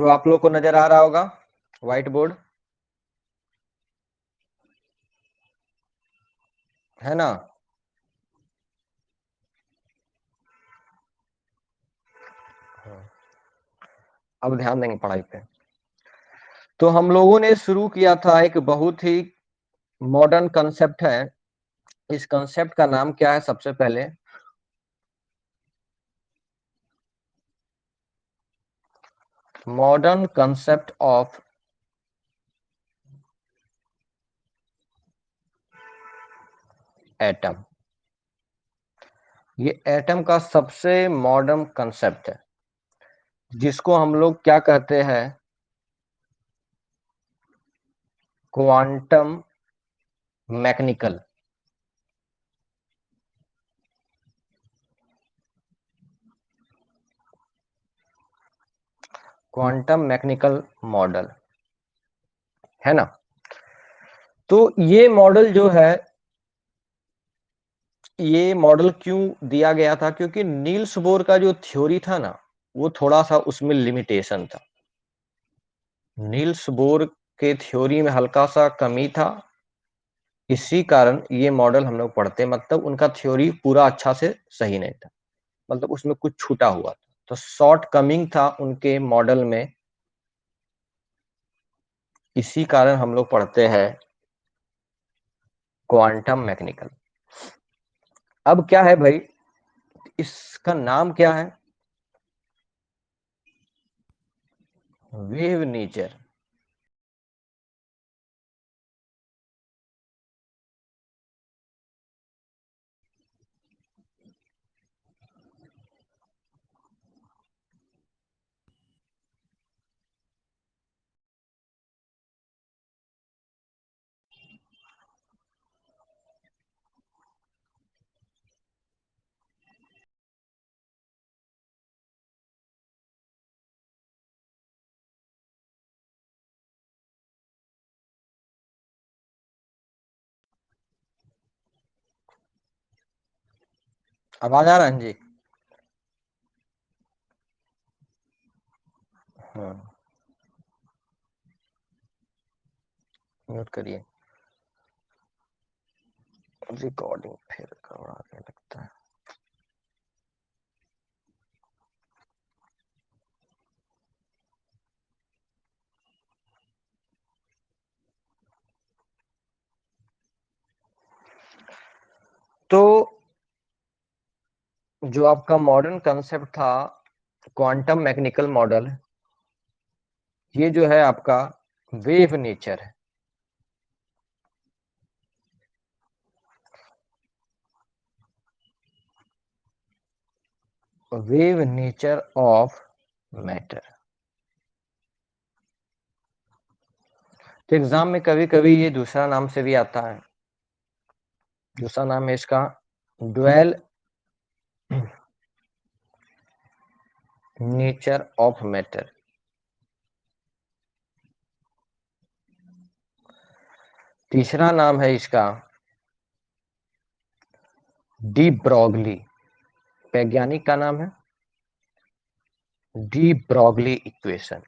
तो आप लोग को नजर आ रहा होगा व्हाइट बोर्ड, है ना। अब ध्यान देंगे पढ़ाई पे। तो हम लोगों ने शुरू किया था, एक बहुत ही मॉडर्न कंसेप्ट है। इस कंसेप्ट का नाम क्या है? सबसे पहले मॉडर्न कंसेप्ट ऑफ एटम। ये एटम का सबसे मॉडर्न कंसेप्ट है, जिसको हम लोग क्या कहते हैं? Quantum mechanical. Quantum mechanical model, है ना। तो ये मॉडल जो है, ये मॉडल क्यों दिया गया था? क्योंकि नील्स बोर का जो थ्योरी था ना, वो थोड़ा सा उसमें लिमिटेशन था। नील्स बोर के थ्योरी में हल्का सा कमी था, इसी कारण ये मॉडल हम लोग पढ़ते, मतलब उनका थ्योरी पूरा अच्छा से सही नहीं था, मतलब उसमें कुछ छूटा हुआ था, तो शॉर्ट कमिंग था उनके मॉडल में, इसी कारण हम लोग पढ़ते हैं क्वांटम मैकेनिकल। अब क्या है भाई, इसका नाम क्या है? Wave nature. आवाज आ रहा है जी? हाँ, म्यूट करिए, रिकॉर्डिंग फिर करवाने लगता है। तो जो आपका मॉडर्न कंसेप्ट था क्वांटम मैकेनिकल मॉडल, ये जो है आपका वेव नेचर है। Wave nature of matter. तो एग्जाम में कभी कभी ये दूसरा नाम से भी आता है, दूसरा नाम है इसका ड्वेल नेचर ऑफ मैटर। तीसरा नाम है इसका डी ब्रॉगली, वैज्ञानिक का नाम है डी ब्रॉगली इक्वेशन।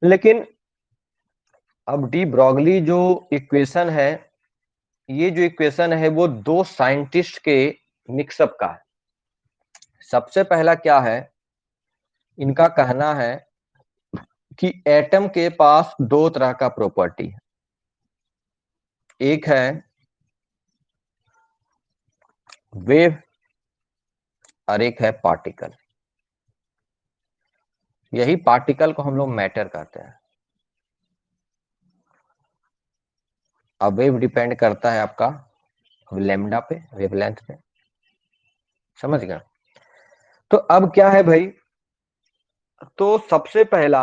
लेकिन अब डी ब्रॉगली जो इक्वेशन है, ये जो इक्वेशन है वो दो साइंटिस्ट के मिक्सअप का है। सबसे पहला क्या है, इनका कहना है कि एटम के पास दो तरह का प्रॉपर्टी है, एक है वेव और एक है पार्टिकल। यही पार्टिकल को हम लोग मैटर कहते हैं। अब वेव डिपेंड करता है आपका लैम्डा पे, वेवलेंथ पे, समझ गया। तो अब क्या है भाई, तो सबसे पहला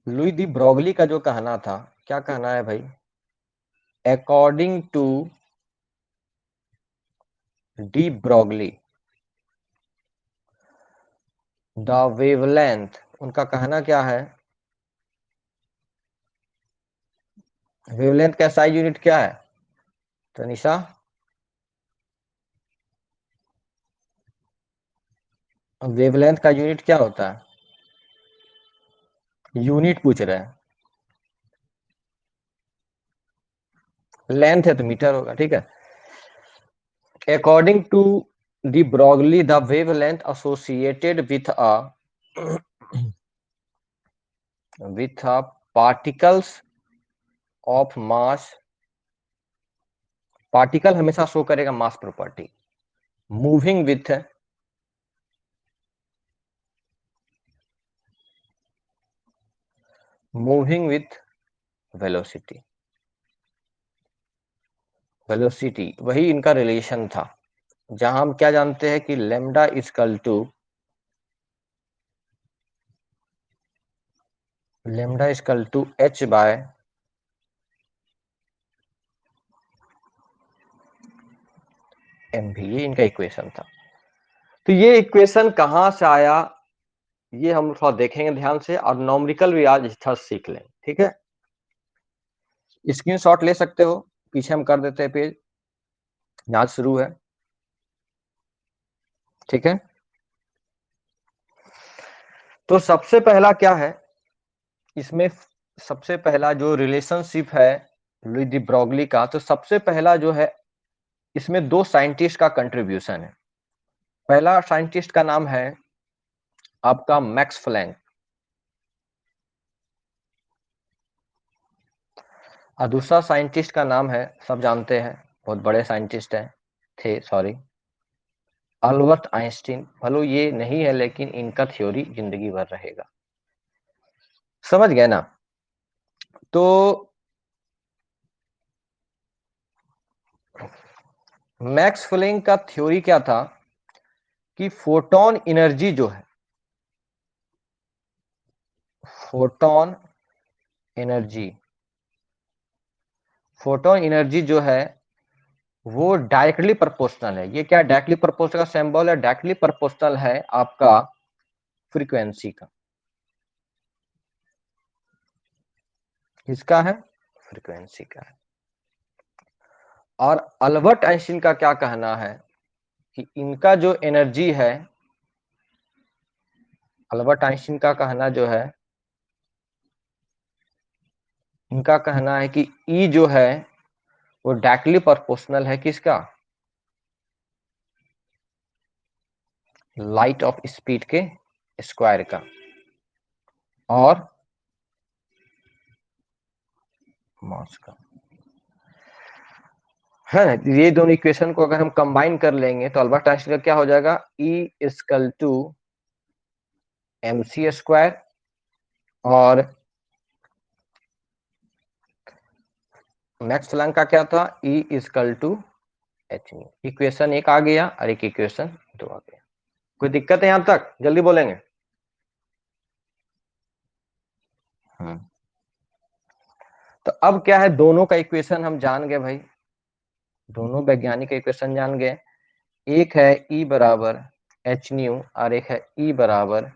लुई दी ब्रोगली का जो कहना था, क्या कहना है भाई? According to de Broglie the wavelength, उनका कहना क्या है? वेवलेंथ का SI यूनिट क्या है तनिषा? वेवलेंथ का यूनिट क्या होता है? यूनिट पूछ रहे हैं, लेंथ है तो मीटर होगा, ठीक है। According to de Broglie the wavelength associated with a particles of mass, particle हमेशा शो करेगा mass property, moving with velocity, velocity वही इनका रिलेशन था, जहां हम क्या जानते हैं कि lambda equal to h by m भी, ये इनका इक्वेशन था। तो ये इक्वेशन कहां से आया, ये हम थोड़ा देखेंगे ध्यान से, और नॉमरिकल भी आज थोड़ा सीख लें, ठीक है। स्क्रीनशॉट ले सकते हो, पीछे हम कर देते हैं पेज, यहाँ शुरू है, ठीक है। तो सबसे पहला क्या है इसमें, सबसे पहला जो रिलेशनशिप है लुई ब्रॉगली का, तो सबसे पहला जो है इसमें दो साइंटिस्ट का कंट्रीब्यूशन है। पहला साइंटिस्ट का नाम है आपका मैक्स प्लैंक, और दूसरा साइंटिस्ट का नाम है, सब जानते हैं, बहुत बड़े साइंटिस्ट हैं, थे सॉरी, अल्बर्ट आइंस्टीन। भलो ये नहीं है लेकिन इनका थ्योरी जिंदगी भर रहेगा, समझ गए ना। तो मैक्स प्लैंक का थ्योरी क्या था कि फोटोन एनर्जी जो है, फोटोन एनर्जी, फोटोन एनर्जी जो है वो डायरेक्टली प्रोपोर्शनल है। ये क्या डायरेक्टली प्रोपोर्शनल का सिंबल है? डायरेक्टली प्रोपोर्शनल है आपका फ्रीक्वेंसी का। किसका है? फ्रीक्वेंसी का है। और अल्बर्ट आइंस्टीन का क्या कहना है कि इनका जो एनर्जी है, अल्बर्ट आइंस्टीन का कहना जो है, इनका कहना है कि ई जो है वो डायरेक्टली प्रोपोर्शनल है किसका? लाइट ऑफ स्पीड के स्क्वायर का। और मास का है ना। ये दोनों इक्वेशन को अगर हम कंबाइन कर लेंगे तो अल्बर्ट आइंस्टीन का क्या हो जाएगा? E equal to M C square, और मैक्स प्लैंक का क्या था? E equal to H nu. Equation एक आ गया और एक इक्वेशन दो आ गया। कोई दिक्कत है यहां तक? जल्दी बोलेंगे। तो अब क्या है, दोनों का इक्वेशन हम जान गए भाई, दोनों वैज्ञानिक का इक्वेशन जान गए। एक है ई बराबर एच न्यू और एक है ई बराबर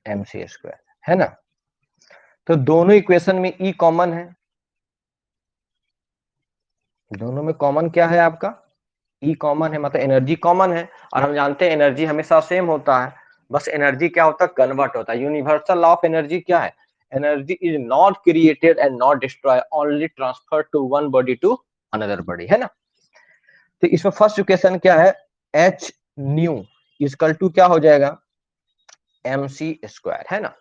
एम सी स्क्वायर, है ना। तो दोनों इक्वेशन में ई कॉमन है, दोनों में कॉमन क्या है आपका? ई कॉमन है, मतलब एनर्जी कॉमन है। और हम जानते हैं एनर्जी हमेशा सेम होता है, बस एनर्जी क्या होता है? कन्वर्ट होता है। यूनिवर्सल लॉ ऑफ एनर्जी क्या है? Energy is not created and not destroy, only transfer to one body to another body, है ना। तो इसमें फर्स्ट इक्वेशन क्या है? एच न्यू इजकल टू क्या हो जाएगा? एम सी स्क्वायर, है ना।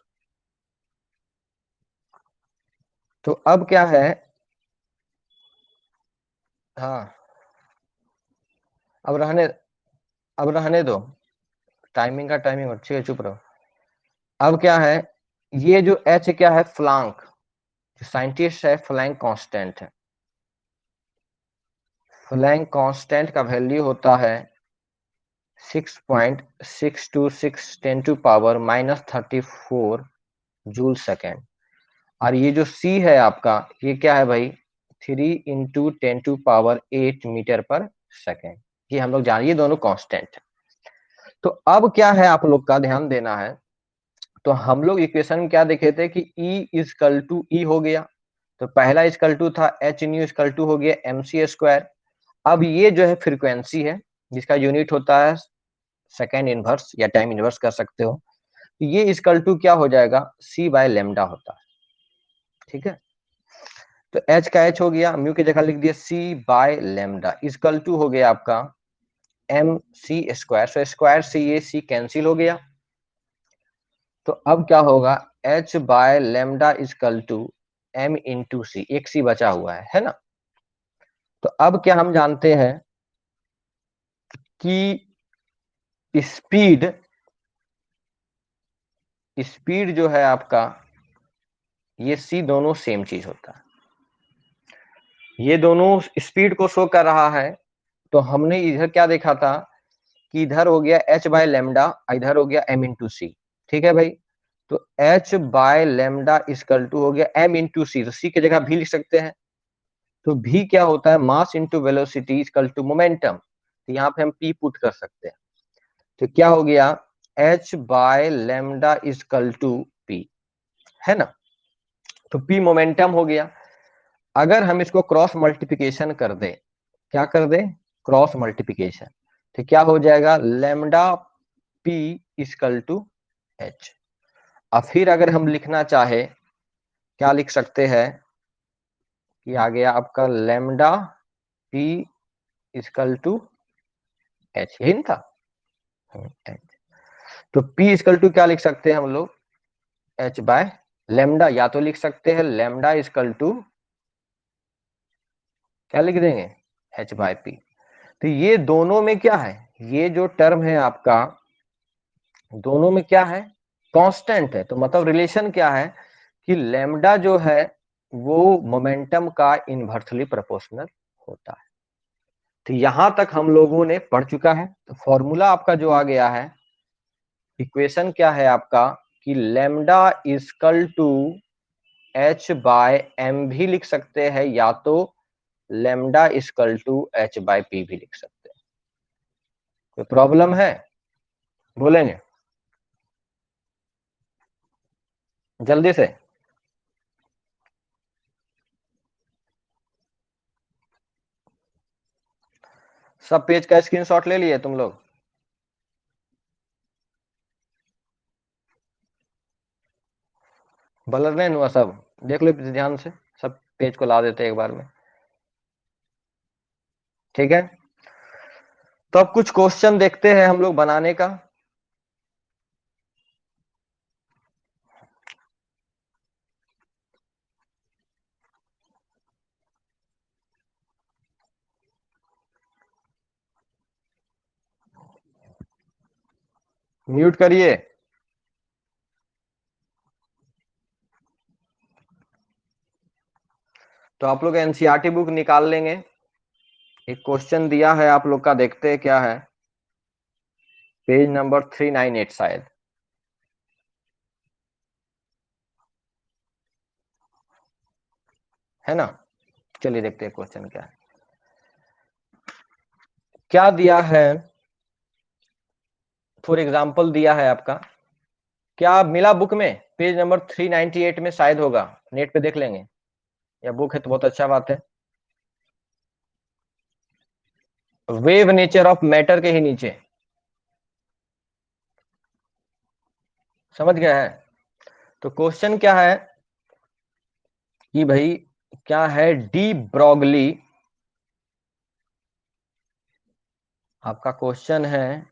तो अब क्या है, हाँ, अब रहने अब रहने दो, टाइमिंग का टाइमिंग, ठीक है, चुप रहो। अब क्या है, ये जो एच क्या है? फ्लैंक, जो साइंटिस्ट है फ्लैंक कांस्टेंट है। फ्लैंक कांस्टेंट का वैल्यू होता है 6.626 × 10⁻³ जूल सेकेंड। और ये जो सी है आपका, ये क्या है भाई? 3 × 10⁸ मीटर पर सेकेंड। ये हम लोग जानिए, दोनों कांस्टेंट है। तो अब क्या है, आप लोग का ध्यान देना है। तो हम लोग इक्वेशन में क्या देखे थे कि E इजकल टू ई हो गया, तो पहला इजकल टू था एच न्यू इजकल टू हो गया एम सी स्क्वायर। अब ये जो है फ्रीक्वेंसी है जिसका यूनिट होता है सेकेंड इनवर्स या टाइम इनवर्स कर सकते हो। ये इक्वल टू क्या हो जाएगा, c बाय लेमडा होता है, ठीक है। तो h का h हो गया, म्यू की जगह लिख दिया c by lambda, equal to हो गया आपका m c square. So square से ये c कैंसिल हो गया, तो अब क्या होगा, h by lambda equal to m into C, एक c बचा हुआ है ना। तो अब क्या हम जानते हैं कि स्पीड, स्पीड जो है आपका, ये c दोनों सेम चीज होता है, ये दोनों स्पीड को शो कर रहा है। तो हमने इधर क्या देखा था कि इधर हो गया h बाय लेमडा, इधर हो गया m इंटू सी, ठीक है भाई। तो h by lambda equal to हो गया m इंटू सी, तो c की जगह v लिख सकते हैं। तो v क्या होता है, mass into velocity equal to momentum, तो यहाँ पे हम p पुट कर सकते हैं। तो क्या हो गया, h by lambda equal to p, है ना। तो p मोमेंटम हो गया। अगर हम इसको क्रॉस मल्टीप्लिकेशन कर दे, क्या कर दे, क्रॉस मल्टीप्लिकेशन, तो क्या हो जाएगा, lambda p equal to h। अब फिर अगर हम लिखना चाहे, क्या लिख सकते हैं कि आ गया आपका lambda p equal to h, यही ना था। H। तो p इक्वल टू क्या लिख सकते हैं हम लोग, h बाय लेमडा, या तो लिख सकते हैं लेमडा इक्वल टू, क्या लिख देंगे, h बाय p। तो ये दोनों में क्या है, ये जो टर्म है आपका, दोनों में क्या है, कांस्टेंट है। तो मतलब रिलेशन क्या है कि लेमडा जो है वो मोमेंटम का इनवर्सली प्रोपोर्शनल होता है। तो यहां तक हम लोगों ने पढ़ चुका है। तो फॉर्मूला आपका जो आ गया है, इक्वेशन क्या है आपका, कि lambda equal to h by m भी लिख सकते हैं, या तो lambda equal to h by p भी लिख सकते हैं। कोई प्रॉब्लम है, बोलेंगे जल्दी से। सब पेज का स्क्रीनशॉट ले लिए तुम लोग, ब्लर नहीं हुआ सब, देख लो ध्यान से, सब पेज को ला देते एक बार में, ठीक है। तो अब कुछ क्वेश्चन देखते हैं हम लोग बनाने का। म्यूट करिए। तो आप लोग एनसीईआरटी बुक निकाल लेंगे, एक क्वेश्चन दिया है आप लोग का, देखते हैं क्या है, पेज नंबर 398 शायद, है ना। चलिए देखते हैं क्वेश्चन क्या है, क्या दिया है। फॉर एग्जांपल दिया है आपका, क्या मिला बुक में, पेज नंबर 398 में शायद होगा, नेट पे देख लेंगे, या बुक है तो बहुत अच्छा बात है। वेव नेचर ऑफ मैटर के ही नीचे, समझ गया है। तो क्वेश्चन क्या है कि भाई, क्या है, डी ब्रॉगली, आपका क्वेश्चन है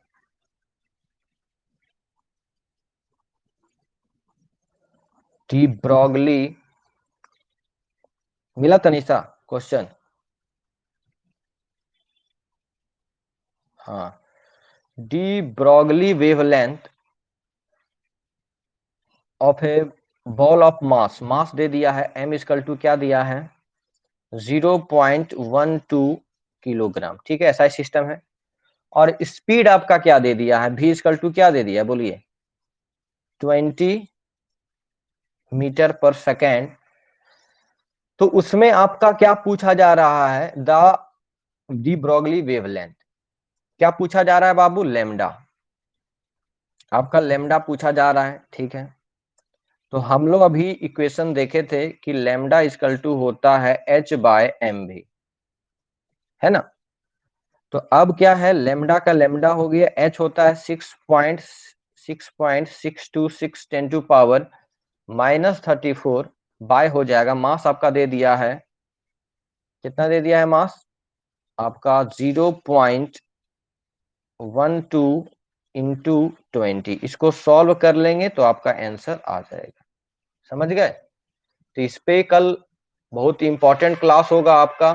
डी ब्रॉगली, मिला तनिषा क्वेश्चन, हाँ, de Broglie wavelength of a ball of mass, mass दे दिया है m इक्वल टू क्या दिया है, 0.12 किलोग्राम, ठीक है, ऐसा ही सिस्टम है। और स्पीड आपका क्या दे दिया है, v इक्वल टू क्या दे दिया है, बोलिए, 20 मीटर पर सेकेंड। तो उसमें आपका क्या पूछा जा रहा है, द डी ब्रॉगली वेवलेंथ, क्या पूछा जा रहा है बाबू, लेमडा, आपका लेमडा पूछा जा रहा है, ठीक है। तो हम लोग अभी इक्वेशन देखे थे कि लेमडा इक्वल टू होता है h बाय एम भी, है ना। तो अब क्या है, लेमडा का लेमडा हो गया, h होता है 6.626 टू पावर -34 बाय हो जाएगा, मास आपका दे दिया है, कितना दे दिया है मास आपका 0.12 इंटू 20। इसको सॉल्व कर लेंगे तो आपका आंसर आ जाएगा, समझ गए। तो इस पे कल बहुत इंपॉर्टेंट क्लास होगा आपका,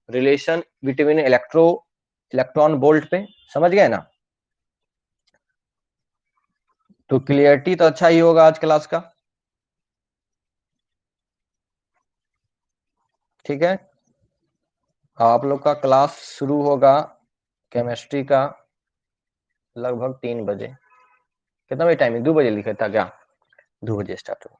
रिलेशन बिटवीन इलेक्ट्रॉन बोल्ट पे, समझ गए ना। तो क्लियरिटी तो अच्छा ही होगा आज क्लास का, ठीक है। आप लोग का क्लास शुरू होगा केमिस्ट्री का लगभग 3 बजे। कितना बजे टाइमिंग, 2 बजे लिखा था क्या, 2 बजे स्टार्ट होगा।